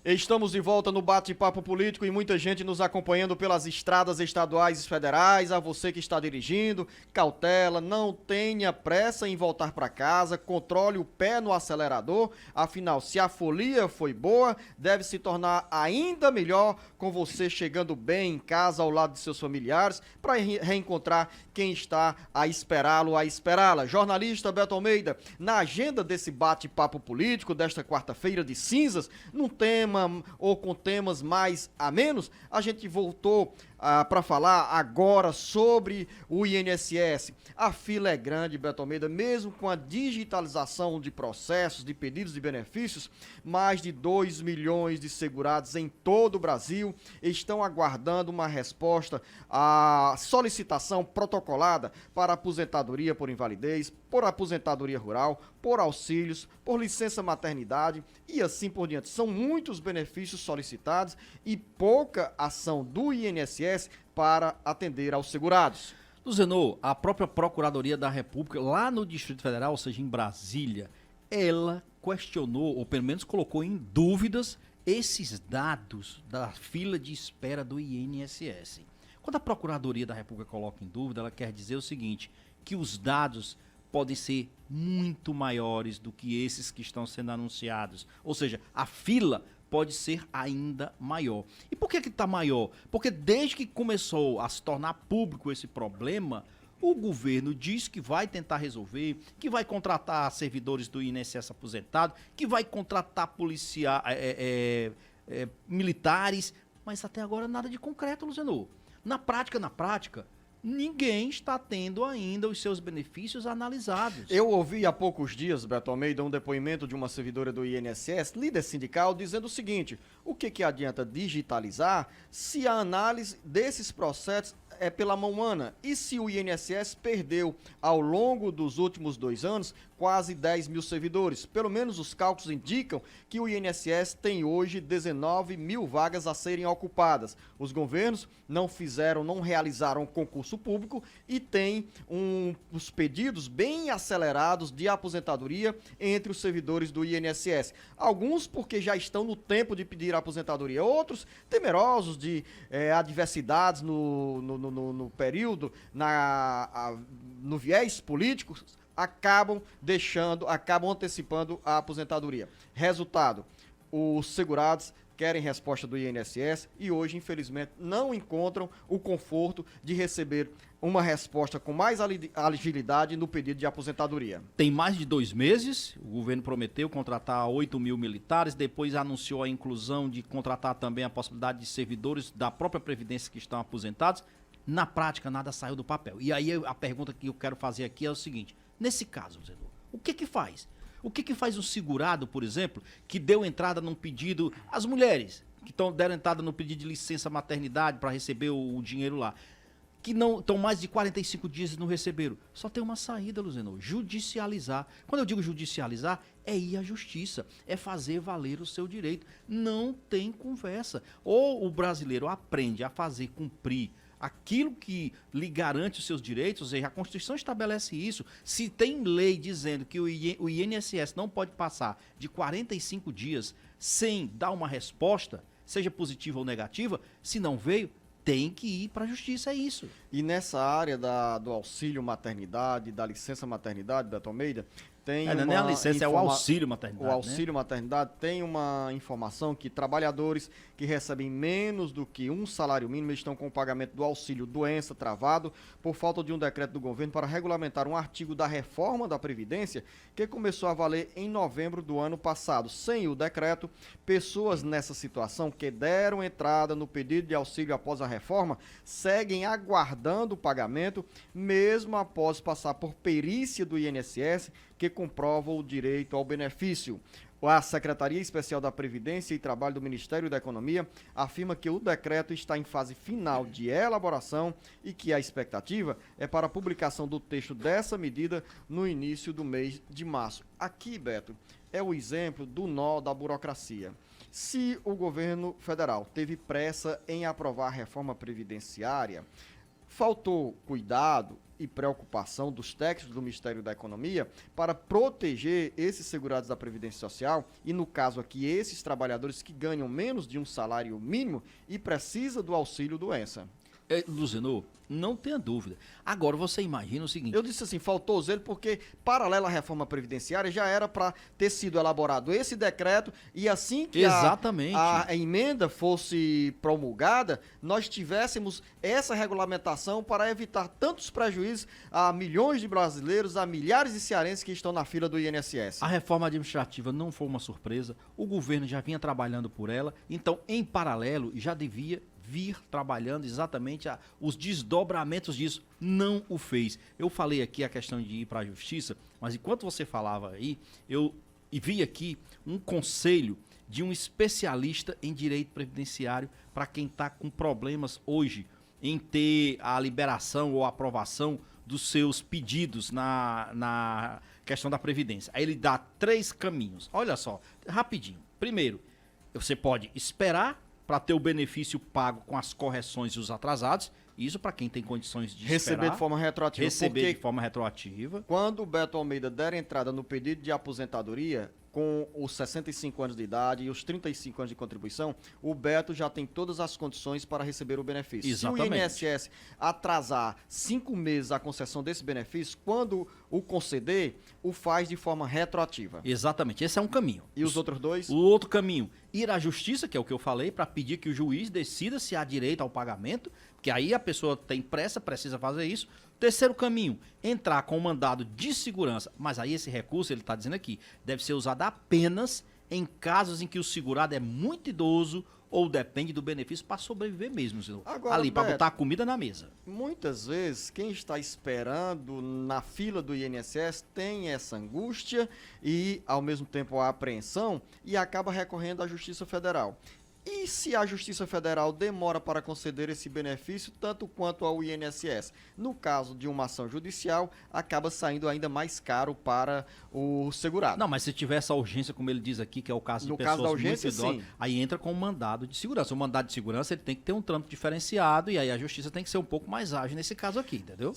Estamos de volta no Bate-Papo Político e muita gente nos acompanhando pelas estradas estaduais e federais. A você que está dirigindo, cautela, não tenha pressa em voltar para casa, controle o pé no acelerador. Afinal, se a folia foi boa, deve se tornar ainda melhor com você chegando bem em casa ao lado de seus familiares para reencontrar quem está a esperá-lo, a esperá-la. Jornalista Beto Almeida, na agenda desse Bate-Papo Político desta quarta-feira de cinzas, num tema ou com temas mais a menos, a gente voltou para falar agora sobre o INSS. A fila é grande, Beto Almeida, mesmo com a digitalização de processos, de pedidos de benefícios, mais de 2 milhões de segurados em todo o Brasil estão aguardando uma resposta à solicitação protocolada para aposentadoria por invalidez, por aposentadoria rural, por auxílios, por licença maternidade e assim por diante. São muitos benefícios solicitados e pouca ação do INSS para atender aos segurados. Luzenor, a própria Procuradoria da República, lá no Distrito Federal, ou seja, em Brasília, ela questionou, ou pelo menos colocou em dúvidas, esses dados da fila de espera do INSS. Quando a Procuradoria da República coloca em dúvida, ela quer dizer o seguinte, que os dados podem ser muito maiores do que esses que estão sendo anunciados. Ou seja, a fila pode ser ainda maior. E por que está maior? Porque desde que começou a se tornar público esse problema, o governo diz que vai tentar resolver, que vai contratar servidores do INSS aposentado, que vai contratar militares, mas até agora nada de concreto, Luzenor. Na prática, ninguém está tendo ainda os seus benefícios analisados. Eu ouvi há poucos dias, Beto Almeida, um depoimento de uma servidora do INSS, líder sindical, dizendo o seguinte: o que adianta digitalizar se a análise desses processos é pela mão humana? E se o INSS perdeu, ao longo dos últimos 2 anos, quase 10 mil servidores? Pelo menos os cálculos indicam que o INSS tem hoje 19 mil vagas a serem ocupadas. Os governos não realizaram concurso público e tem os pedidos bem acelerados de aposentadoria entre os servidores do INSS. Alguns porque já estão no tempo de pedir aposentadoria, outros temerosos de adversidades no período, no viés político, acabam antecipando a aposentadoria. Resultado, os segurados querem resposta do INSS e hoje, infelizmente, não encontram o conforto de receber uma resposta com mais agilidade no pedido de aposentadoria. Tem mais de 2 meses, o governo prometeu contratar 8 mil militares, depois anunciou a inclusão de contratar também a possibilidade de servidores da própria Previdência que estão aposentados. Na prática, nada saiu do papel. E aí a pergunta que eu quero fazer aqui é o seguinte: nesse caso, Zedor, o que faz? O que faz um segurado, por exemplo, que deu entrada num pedido, as mulheres que deram entrada no pedido de licença maternidade para receber o dinheiro lá, que não estão mais de 45 dias e não receberam? Só tem uma saída, Luzenor: judicializar. Quando eu digo judicializar, é ir à justiça, é fazer valer o seu direito. Não tem conversa. Ou o brasileiro aprende a fazer cumprir aquilo que lhe garante os seus direitos, ou seja, a Constituição estabelece isso. Se tem lei dizendo que o INSS não pode passar de 45 dias sem dar uma resposta, seja positiva ou negativa, se não veio, tem que ir para a justiça, é isso. E nessa área do auxílio maternidade, da licença maternidade, Beto Almeida, tem não é a licença, é o auxílio maternidade. O auxílio maternidade tem uma informação que trabalhadores que recebem menos do que um salário mínimo estão com o pagamento do auxílio doença travado por falta de um decreto do governo para regulamentar um artigo da reforma da Previdência que começou a valer em novembro do ano passado. Sem o decreto, pessoas nessa situação que deram entrada no pedido de auxílio após a reforma seguem aguardando o pagamento, mesmo após passar por perícia do INSS que comprova o direito ao benefício. A Secretaria Especial da Previdência e Trabalho do Ministério da Economia afirma que o decreto está em fase final de elaboração e que a expectativa é para a publicação do texto dessa medida no início do mês de março. Aqui, Beto, é o exemplo do nó da burocracia. Se o governo federal teve pressa em aprovar a reforma previdenciária, faltou cuidado e preocupação dos técnicos do Ministério da Economia para proteger esses segurados da Previdência Social e, no caso aqui, esses trabalhadores que ganham menos de um salário mínimo e precisa do auxílio doença. Luzenor, não tenha dúvida. Agora, você imagina o seguinte... Eu disse assim, faltou zelo porque, paralelo à reforma previdenciária, já era para ter sido elaborado esse decreto e assim que a emenda fosse promulgada, nós tivéssemos essa regulamentação para evitar tantos prejuízos a milhões de brasileiros, a milhares de cearenses que estão na fila do INSS. A reforma administrativa não foi uma surpresa, o governo já vinha trabalhando por ela, então, em paralelo, já devia vir trabalhando exatamente os desdobramentos disso. Não o fez. Eu falei aqui a questão de ir para a justiça, mas enquanto você falava aí, eu vi aqui um conselho de um especialista em direito previdenciário para quem está com problemas hoje em ter a liberação ou aprovação dos seus pedidos na questão da Previdência. Aí ele dá 3 caminhos. Olha só, rapidinho. Primeiro, você pode esperar para ter o benefício pago com as correções e os atrasados. Isso para quem tem condições de receber de forma retroativa. Receber de forma retroativa. Quando o Beto Almeida der entrada no pedido de aposentadoria, com os 65 anos de idade e os 35 anos de contribuição, o Beto já tem todas as condições para receber o benefício. Exatamente. Se o INSS atrasar 5 meses a concessão desse benefício, quando o conceder, o faz de forma retroativa. Exatamente, esse é um caminho. E os outros dois? O outro caminho, ir à justiça, que é o que eu falei, para pedir que o juiz decida se há direito ao pagamento, porque aí a pessoa tem pressa, precisa fazer isso. Terceiro caminho, entrar com um mandado de segurança, mas aí esse recurso, ele está dizendo aqui, deve ser usado apenas em casos em que o segurado é muito idoso ou depende do benefício para sobreviver mesmo, senhor. Agora, ali, para botar a comida na mesa. Muitas vezes, quem está esperando na fila do INSS tem essa angústia e, ao mesmo tempo, a apreensão e acaba recorrendo à Justiça Federal. E se a Justiça Federal demora para conceder esse benefício, tanto quanto ao INSS? No caso de uma ação judicial, acaba saindo ainda mais caro para o segurado. Não, mas se tiver essa urgência, como ele diz aqui, que é o caso de no pessoas caso da urgência, muito idosas, aí entra com o mandado de segurança. O mandado de segurança, ele tem que ter um trâmite diferenciado e aí a Justiça tem que ser um pouco mais ágil nesse caso aqui, entendeu?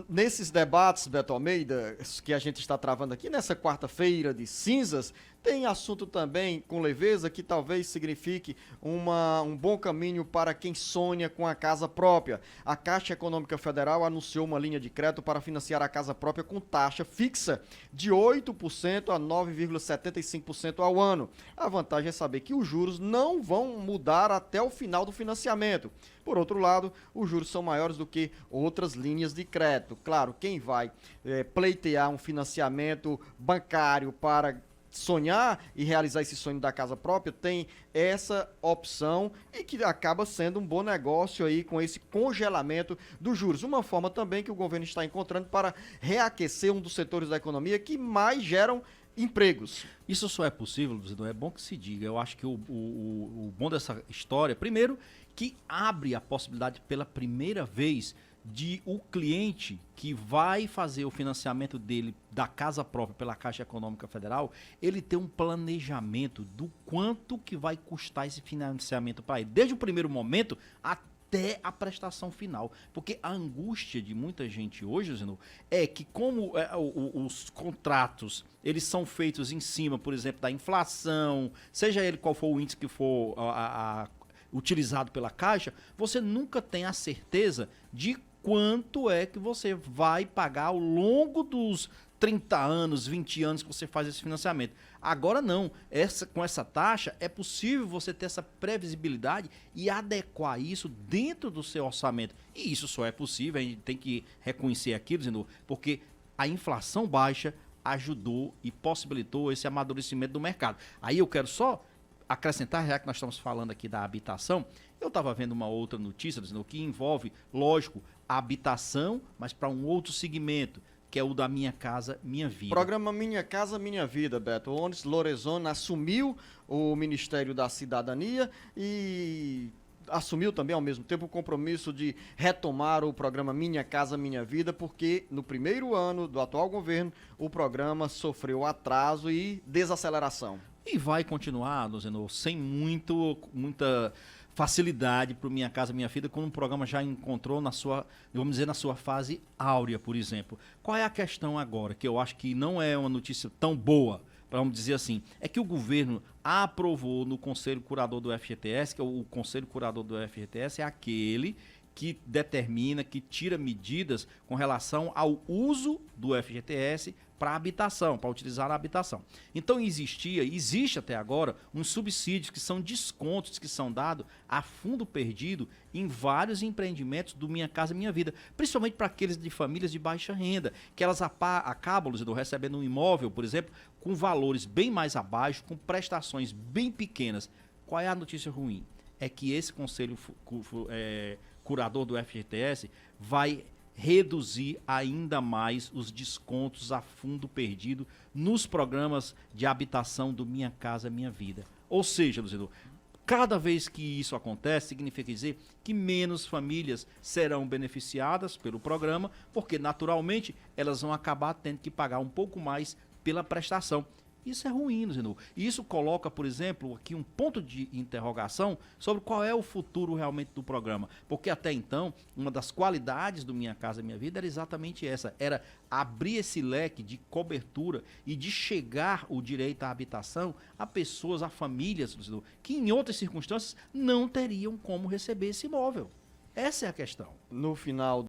Nesses debates, Beto Almeida, que a gente está travando aqui, nessa quarta-feira de cinzas, tem assunto também com leveza que talvez signifique um bom caminho para quem sonha com a casa própria. A Caixa Econômica Federal anunciou uma linha de crédito para financiar a casa própria com taxa fixa de 8% a 9,75% ao ano. A vantagem é saber que os juros não vão mudar até o final do financiamento. Por outro lado, os juros são maiores do que outras linhas de crédito. Claro, quem vai pleitear um financiamento bancário para sonhar e realizar esse sonho da casa própria tem essa opção e que acaba sendo um bom negócio aí com esse congelamento dos juros. Uma forma também que o governo está encontrando para reaquecer um dos setores da economia que mais geram empregos. Isso só é possível, Luciano, é bom que se diga. Eu acho que o bom dessa história, primeiro, que abre a possibilidade pela primeira vez de o cliente que vai fazer o financiamento dele da casa própria pela Caixa Econômica Federal, ele ter um planejamento do quanto que vai custar esse financiamento para ele, desde o primeiro momento até a prestação final. Porque a angústia de muita gente hoje, Zeno, é que como os contratos, eles são feitos em cima, por exemplo, da inflação, seja ele qual for o índice que for utilizado pela Caixa, você nunca tem a certeza de quanto é que você vai pagar ao longo dos 30 anos, 20 anos que você faz esse financiamento. Agora não, com essa taxa é possível você ter essa previsibilidade e adequar isso dentro do seu orçamento. E isso só é possível, a gente tem que reconhecer aquilo, Zeno, porque a inflação baixa ajudou e possibilitou esse amadurecimento do mercado. Aí eu quero só acrescentar, já que nós estamos falando aqui da habitação, eu estava vendo uma outra notícia, dizendo que envolve, lógico, a habitação, mas para um outro segmento, que é o da Minha Casa Minha Vida. Programa Minha Casa Minha Vida, Beto. Ondes Lorenzoni assumiu o Ministério da Cidadania e assumiu também, ao mesmo tempo, o compromisso de retomar o programa Minha Casa Minha Vida, porque no primeiro ano do atual governo, o programa sofreu atraso e desaceleração. E vai continuar, Luzenor, sem muita facilidade para Minha Casa Minha Vida, quando o programa já encontrou vamos dizer, na sua fase áurea, por exemplo. Qual é a questão agora, que eu acho que não é uma notícia tão boa, vamos dizer assim, é que o governo aprovou no Conselho Curador do FGTS, que é o Conselho Curador do FGTS é aquele que determina, que tira medidas com relação ao uso do FGTS para habitação, para utilizar a habitação. Então existe até agora uns subsídios que são descontos que são dados a fundo perdido em vários empreendimentos do Minha Casa Minha Vida, principalmente para aqueles de famílias de baixa renda, que elas acabam recebendo um imóvel, por exemplo, com valores bem mais abaixo, com prestações bem pequenas. Qual é a notícia ruim? É que esse conselho curador do FGTS vai reduzir ainda mais os descontos a fundo perdido nos programas de habitação do Minha Casa Minha Vida. Ou seja, Luciano, cada vez que isso acontece, significa dizer que menos famílias serão beneficiadas pelo programa, porque naturalmente elas vão acabar tendo que pagar um pouco mais pela prestação. Isso é ruim, Luciano. E isso coloca, por exemplo, aqui um ponto de interrogação sobre qual é o futuro realmente do programa. Porque até então, uma das qualidades do Minha Casa Minha Vida era exatamente essa. Era abrir esse leque de cobertura e de chegar o direito à habitação a pessoas, a famílias, Luciano, que em outras circunstâncias não teriam como receber esse imóvel. Essa é a questão. No final